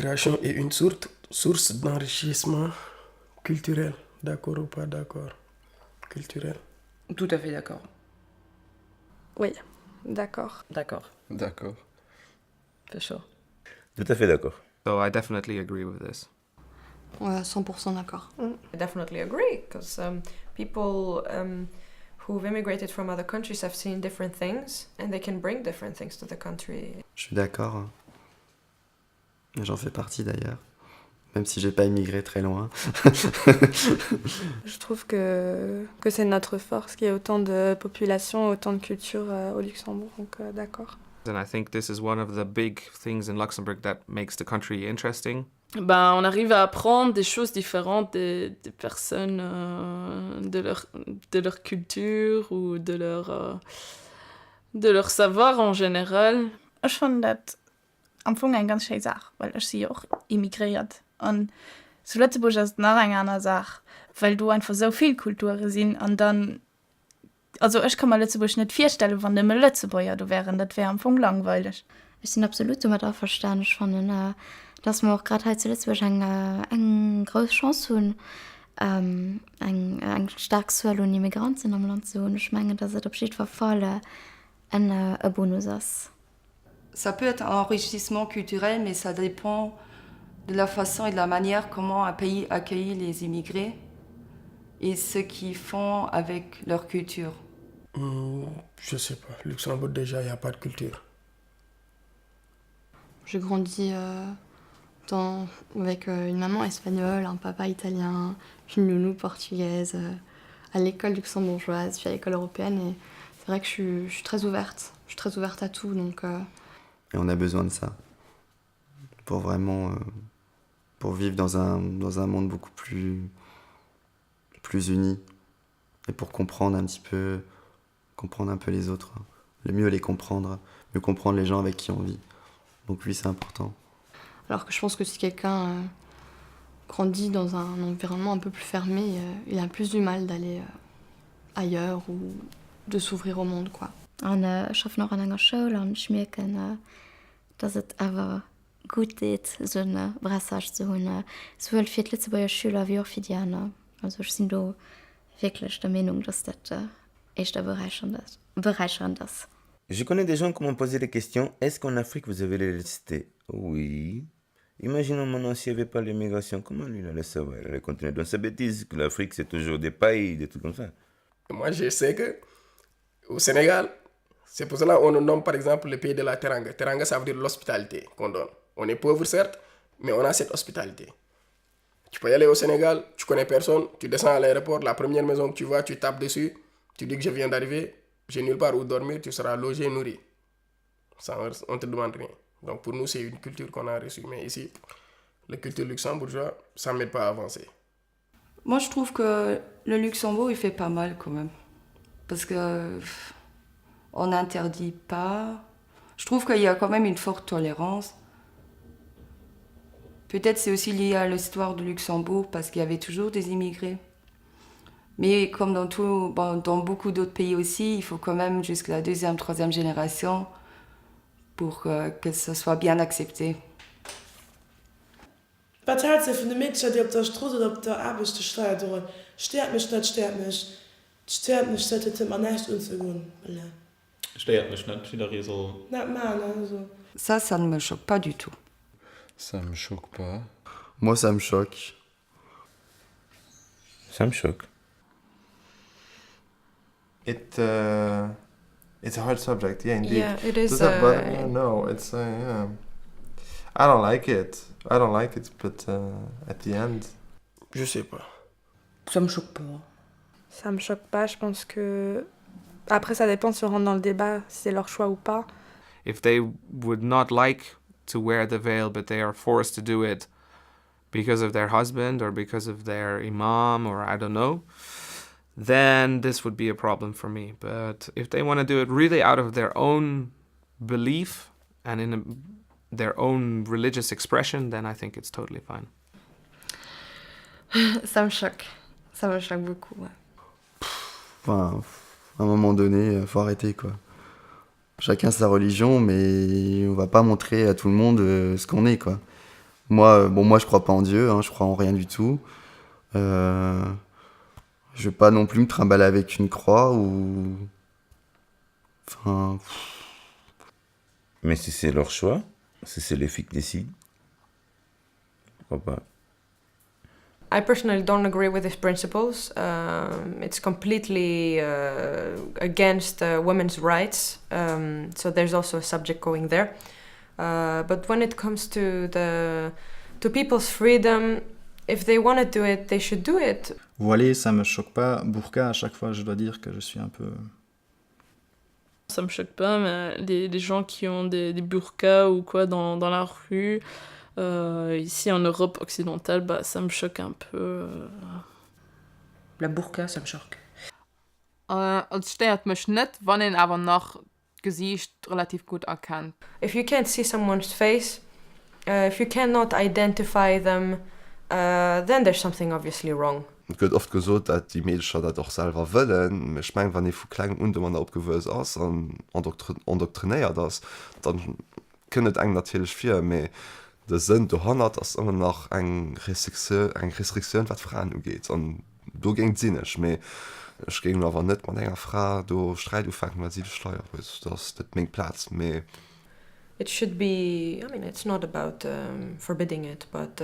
l'immigration est une source d'enrichissement culturel. D'accord ou pas d'accord? Culturel. Tout à fait d'accord. Oui, d'accord. D'accord. D'accord. For sure. Tout à fait d'accord. So I definitely agree with this. Ouais, 100% d'accord. I definitely agree, because people who've immigrated from other countries have seen different things, and they can bring different things to the country. Je suis d'accord. J'en fais partie d'ailleurs. Même si j'ai pas immigré très loin. Je trouve que c'est notre force qu'il y ait autant de population, autant de culture au Luxembourg, donc d'accord. And I think this is one of the big things in Luxembourg that makes the country interesting. Ben, on arrive à apprendre des choses différentes des personnes, de leur culture ou de leur savoir en général. Ich fand das am Anfang eine ganz schöne Sache, weil ich sie auch immigriert. Und zu Lützeburg ist noch eine andere Sache, weil du einfach so viel Kulturen sind und dann, also ich kann mir Lützeburg nicht vorstellen, wenn immer Lützeburger da wären, das wäre am Anfang langweilig. Ich bin absolut damit einverstanden. Ich fand, dass wir auch gerade halt zu Lützeburg eine große Chance haben, ein starkes Sozial- und Immigranten am Land zu haben. Ich meine, dass es auf jeden Fall ein Bonus ist. Ça peut être un enrichissement culturel, mais ça dépend de la façon et de la manière comment un pays accueille les immigrés et ce qu'ils font avec leur culture. Je sais pas. Luxembourg, déjà, il n'y a pas de culture. J'ai grandi avec une maman espagnole, un papa italien, une nounou portugaise, à l'école luxembourgeoise, puis à l'école européenne. Et c'est vrai que je suis très ouverte. Je suis très ouverte à tout, donc... Et on a besoin de ça. Pour vraiment... pour vivre dans un monde beaucoup plus uni. Et pour comprendre un peu les autres. Le mieux les comprendre. Mieux comprendre les gens avec qui on vit. Donc oui, c'est important. Alors que je pense que si quelqu'un grandit dans un environnement un peu plus fermé, il a plus du mal d'aller ailleurs ou de s'ouvrir au monde, quoi. Und ich arbeite noch an einer Schule und ich merke, dass es aber gut ist, so eine Brassage zu haben, sowohl für die Lützeburger Schüler wie auch für die anderen. Also ich bin da wirklich der Meinung, dass das echt bereichernd ist. Je connais des gens qui m'ont posé la question, est-ce qu'en Afrique vous avez l'électricité? Oui. Imaginons maintenant s'il n'y avait pas l'immigration, comment lui il allait savoir? Il allait continuer dans sa bêtise, que l'Afrique c'est toujours des pailles, des trucs comme ça. Moi je sais que au Sénégal, c'est pour cela qu'on nomme par exemple le pays de la Teranga. Teranga, ça veut dire l'hospitalité qu'on donne. On est pauvre certes, mais on a cette hospitalité. Tu peux y aller au Sénégal, tu connais personne, tu descends à l'aéroport, la première maison que tu vois, tu tapes dessus, tu dis que je viens d'arriver, j'ai nulle part où dormir, tu seras logé, nourri. On ne te demande rien. Donc pour nous, c'est une culture qu'on a reçue. Mais ici, la culture luxembourgeoise, ça ne m'aide pas à avancer. Moi, je trouve que le Luxembourg, il fait pas mal quand même. Parce que on n'interdit pas. Je trouve qu'il y a quand même une forte tolérance. Peut-être c'est aussi lié à l'histoire du Luxembourg parce qu'il y avait toujours des immigrés. Mais comme dans beaucoup d'autres pays aussi, il faut quand même jusqu'à la 2e, 3e génération pour que ça soit bien accepté. Was hältst du von den Mädchen, die auf der Straße oder auf der Arbeit steuern? Stört mich nicht, stört mich. Stört mich, sollte man nicht umzugehen. Voilà. Stört mich nicht, wieder so. Nicht mal, also. Ça ne me choque pas du tout. Ça me choque pas. Moi, ça me choque. Ça me choque. It's a hard subject, yeah, indeed. Yeah, it is. Does that bother you? No, it's yeah. I don't like it, but at the end. Je sais pas. Ça me choque pas. Ça me choque pas, je pense que... Après, ça dépend si on rentre dans le débat, si c'est leur choix ou pas. If they would not like to wear the veil, but they are forced to do it because of their husband or because of their imam or I don't know, then this would be a problem for me. But if they want to do it really out of their own belief and in their own religious expression, then I think it's totally fine. Ça me choque beaucoup. Ouais. Enfin, à un moment donné, faut arrêter, quoi. Chacun sa religion, mais on va pas montrer à tout le monde ce qu'on est, quoi. Moi, je crois pas en Dieu, hein, je crois en rien du tout. Je vais pas non plus me trimballer avec une croix ou... Enfin... Mais si c'est leur choix, si c'est les filles qui décident, pourquoi pas? I personally don't agree with these principles. It's completely against women's rights. So there's also a subject going there. But when it comes to people's freedom, if they want to do it, they should do it. Voilé, ça me choque pas. Burqa, à chaque fois, je dois dire que je suis un peu... Ça me choque pas, mais les gens qui ont des burqas ou quoi dans la rue, ici en Europe occidentale, bah, ça me choque un peu. La burqa, ça me choque. Es stört mich nicht, wenn ihn aber nach Gesicht relativ gut erkennt. If you can't see someone's face, if you cannot identify them, then there's something obviously wrong. Es wird oft gesagt, dass die Mädchen das auch selber wollen. Ich meine, wenn ich von klein und man aufgewöhnt ist und indoktriniert ist, dann können es natürlich viel, aber der Sinn dahinter ist immer noch eine Restriktion, was Frauen angeht. Und da ging es nicht. Aber ich gehe aber nicht mit einer Frau da Streit auffangen, weil sie die Steuer ist. Das ist mein Platz. Aber It should be, I mean, it's not about forbidding it, but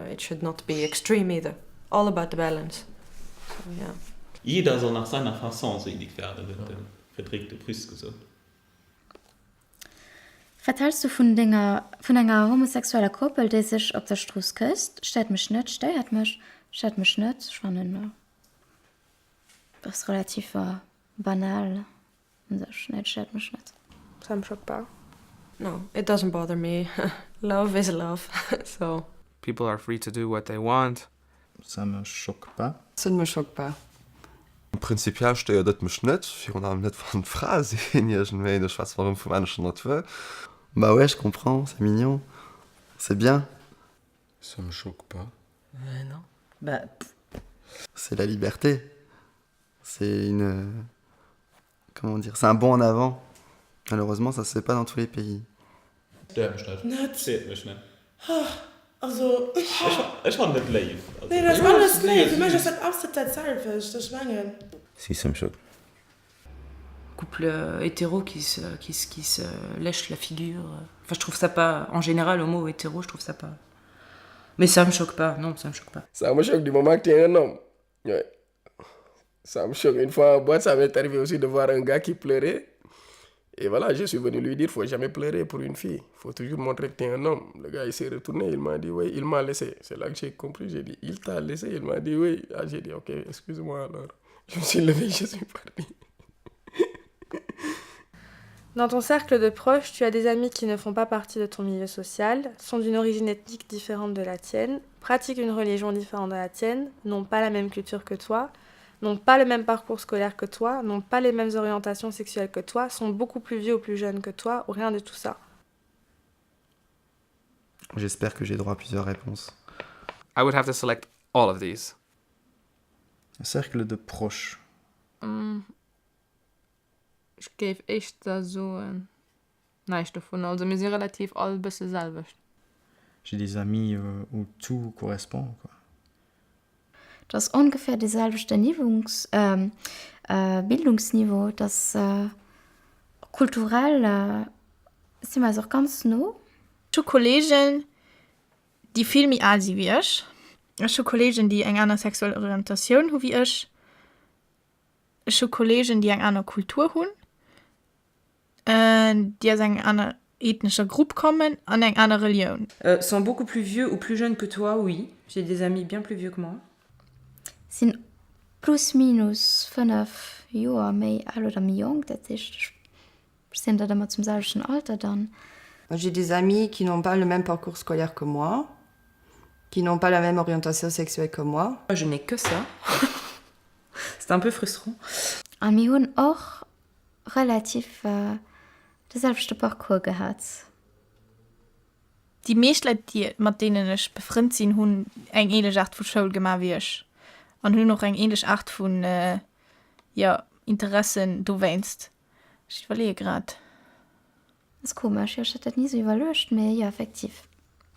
it should not be extreme either. All about the balance. So, yeah. Jeder soll nach seiner Fasson selig werden, wird Friedrich de Prusse gesagt. Was hältst du von einer homosexuellen Kuppel, die sich auf der Straße küsst? Stört mich nicht, stört mich nicht. Ich fand das ist relativ banal. Und das stört mich nicht. Ça me choque pas. No, it doesn't bother me. Love is love. So. People are free to do what they want. Ça me choque pas. Ça ne me choque pas. prinzipiell steuert das mich nicht. Wir haben nicht von Frauen sehen, irgendwie, das weiß warum von Menschen Natur. Bah ouais, je comprends, c'est mignon. C'est bien. Ça me choque pas. Non. Bah... C'est la liberté. C'est une... Comment dire? C'est un bond en avant. Malheureusement, ça se fait pas dans tous les pays. Stört mich nicht. Nicht? Zählt mich nicht. Also... Ich fand das live. Nee, das war das live. Für mich ist das absolut selfish. Das schwangen. Si, ça me choque. Couple hétéro qui se lèche la figure. Enfin, je trouve ça pas... En général, le mot hétéro, je trouve ça pas... Mais ça me choque pas. Non, ça me choque pas. Ça me choque du moment que tu es un homme. Ouais. Ça me choque. Une fois en boîte, ça m'est arrivé aussi de voir un gars qui pleurait. Et voilà, je suis venu lui dire, faut jamais pleurer pour une fille. Faut toujours montrer que tu es un homme. Le gars, il s'est retourné, il m'a dit, oui, il m'a laissé. C'est là que j'ai compris, j'ai dit, il t'a laissé. Il m'a dit, oui. Ah, j'ai dit, ok, excuse-moi alors. Je me suis levé, je suis parti. Dans ton cercle de proches, tu as des amis qui ne font pas partie de ton milieu social, sont d'une origine ethnique différente de la tienne, pratiquent une religion différente de la tienne, n'ont pas la même culture que toi, n'ont pas le même parcours scolaire que toi, n'ont pas les mêmes orientations sexuelles que toi, sont beaucoup plus vieux ou plus jeunes que toi, ou rien de tout ça. J'espère que j'ai droit à plusieurs réponses. I would have to select all of these. Un cercle de proches. Ich gebe echt da so nichts davon. Also wir sind relativ alle ein bisschen selber. J'ai des amis où tout correspond, quoi. Das ist ungefähr dieselbe Bildungsniveau, das kulturell sind wir auch ganz nah. Ich habe Kollegen, die viel mehr alt sind wie ich. Ich habe Kollegen, die eine andere sexuelle Orientation haben wie ich. Ich habe Kollegen, die eine andere Kultur haben. Die aus einer anderen ethnischen Gruppe kommen und eine andere Religion. Sont beaucoup plus vieux ou plus jeunes que toi, oui. J'ai des amis bien plus vieux que moi. Sind plus minus 5 Jahre mehr alt oder mehr jung. Das ist, sind das immer zum selben Alter dann. J'ai des amis qui n'ont pas le même parcours scolaire que moi, qui n'ont pas la même orientation sexuelle que moi. Je n'ai que ça. C'est un peu frustrant. Und wir haben auch relativ denselben Parcours gehabt. Die meisten Leute, mit denen ich befreundet bin, haben eine ähnliche Art von Schule gemacht wie ich. Und haben noch eine ähnliche Art von Interessen, du weinst. Ich überlege gerade. Das ist komisch, ich hätte das nie so überlegt, aber ja, effektiv.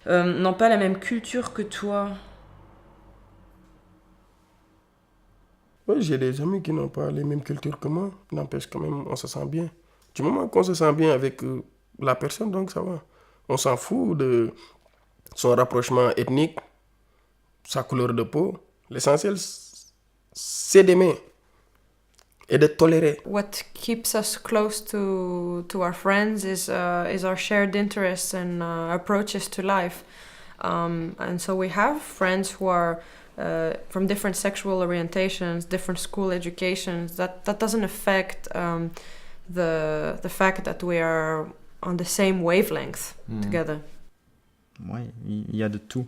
N'ont pas la même culture que toi. Ouais, j'ai des amis qui n'ont pas les mêmes cultures que moi. N'empêche quand même, on se sent bien. Du moment qu'on se sent bien avec la personne, donc ça va. On s'en fout de son rapprochement ethnique, sa couleur de peau. L'essentiel, c'est d'aimer et de tolérer. What keeps us close to our friends is our shared interests and approaches to life. And so we have friends who are from different sexual orientations, different school educations. That doesn't affect the fact that we are on the same wavelength together. Ouais, il y a de tout.